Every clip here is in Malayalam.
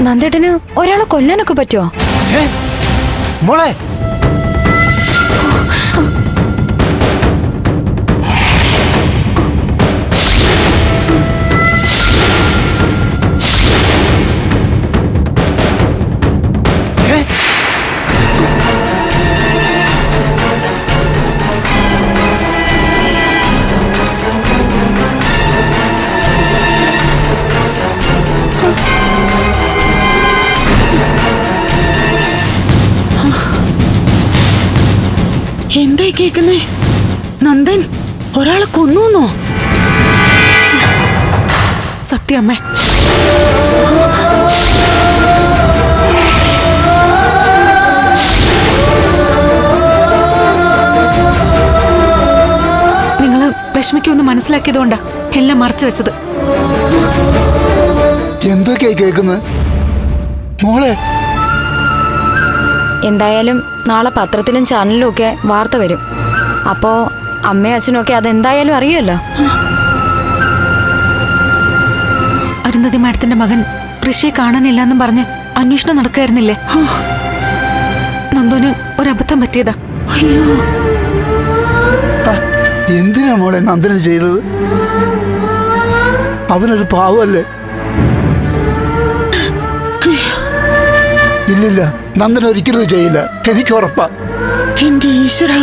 നന്ദേട്ടന് ഒരാളെ കൊല്ലാനൊക്കെ പറ്റുമോ? മോളെ എന്തായി കേക്കുന്നേ? നന്ദൻ ഒരാളെ കൊന്നൂന്നോ? സത്യമേ, നിങ്ങള് വിഷമിക്കൊന്ന് മനസ്സിലാക്കിയതുകൊണ്ടാ എല്ലാം മറച്ചു വെച്ചത്. എന്തൊക്കെയായി കേക്കുന്നത് മോളെ? എന്തായാലും നാളെ പത്രത്തിലും ചാനലിലും ഒക്കെ വാർത്ത വരും. അപ്പോ അമ്മയും അച്ഛനും ഒക്കെ അതെന്തായാലും അറിയുമല്ലോ. അരുന്ധതി മാഡത്തിന്റെ മകൻ ഋഷിയെ കാണാനില്ലെന്നും പറഞ്ഞ് അന്വേഷണം നടക്കായിരുന്നില്ലേ? നന്ദുവിന് ഒരബദ്ധം പറ്റിയതാ. എന്തിനാ മോളെ നന്ദന ചെയ്തത്? അവനൊരു പാവല്ലേ? ഇല്ലില്ല, നന്ദന ഒരിക്കലും ചെയ്യില്ല, എനിക്ക് ഉറപ്പാ. എന്റെ ഈശ്വര,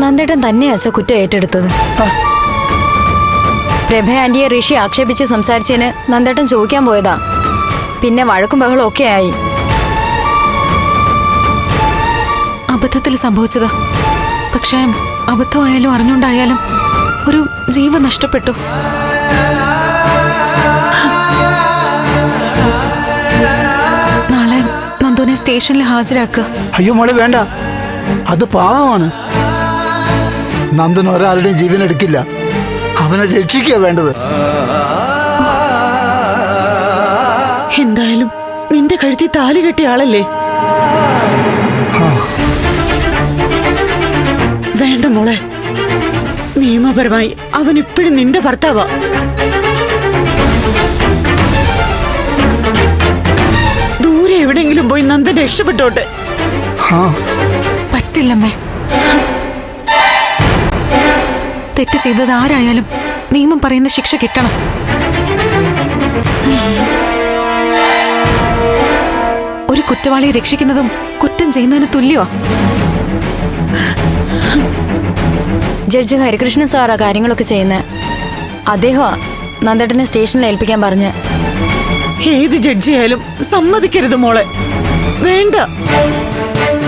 നന്ദേട്ടൻ തന്നെയാ അച്ഛ കുറ്റം ഏറ്റെടുത്തത്. പ്രഭ ആന്റിയെ ഋഷി ആക്ഷേപിച്ച് സംസാരിച്ചതിന് നന്ദേട്ടൻ ചോദിക്കാൻ പോയതാ. പിന്നെ വഴക്കും ബഹളം ഒക്കെ ആയി. അബദ്ധത്തിൽ സംഭവിച്ചതാ. പക്ഷേ അബദ്ധമായാലും അറിഞ്ഞുകൊണ്ടായാലും ഒരു ജീവൻ നഷ്ടപ്പെട്ടു. നാളെ നന്ദുവിനെ സ്റ്റേഷനിൽ ഹാജരാക്കുക. അയ്യോ മോളെ വേണ്ട, അത് പാവമാണ്. നന്ദൻ ഒരാളുടെയും ജീവൻ എടുക്കില്ല, അവനെ രക്ഷിക്കുക വേണ്ടത്. എന്തായാലും നിന്റെ കഴുത്തി താലി കെട്ടിയ ആളല്ലേ? വേണ്ട മോളെ, നിയമപരമായി അവൻ ഇപ്പോഴും നിന്റെ ഭർത്താവാ. ദൂരെ എവിടെയെങ്കിലും പോയി നന്ദൻ രക്ഷപ്പെട്ടോട്ടെ. പറ്റില്ലമ്മേ. തെറ്റ് ചെയ്തത് ആരായാലും നിയമം പറയുന്ന ശിക്ഷ കിട്ടണം. ഒരു കുറ്റവാളിയെ രക്ഷിക്കുന്നതും കുറ്റം ചെയ്യുന്നതിന് തുല്യമാ. ജഡ്ജി ഹരികൃഷ്ണൻ സാറാ കാര്യങ്ങളൊക്കെ ചെയ്യുന്നത്. അദ്ദേഹമാ നന്ദേട്ടനെ സ്റ്റേഷനിൽ ഏൽപ്പിക്കാൻ പറഞ്ഞ്. ഏത് ജഡ്ജിയായാലും സമ്മതിക്കരുത് മോളെ. വേണ്ട.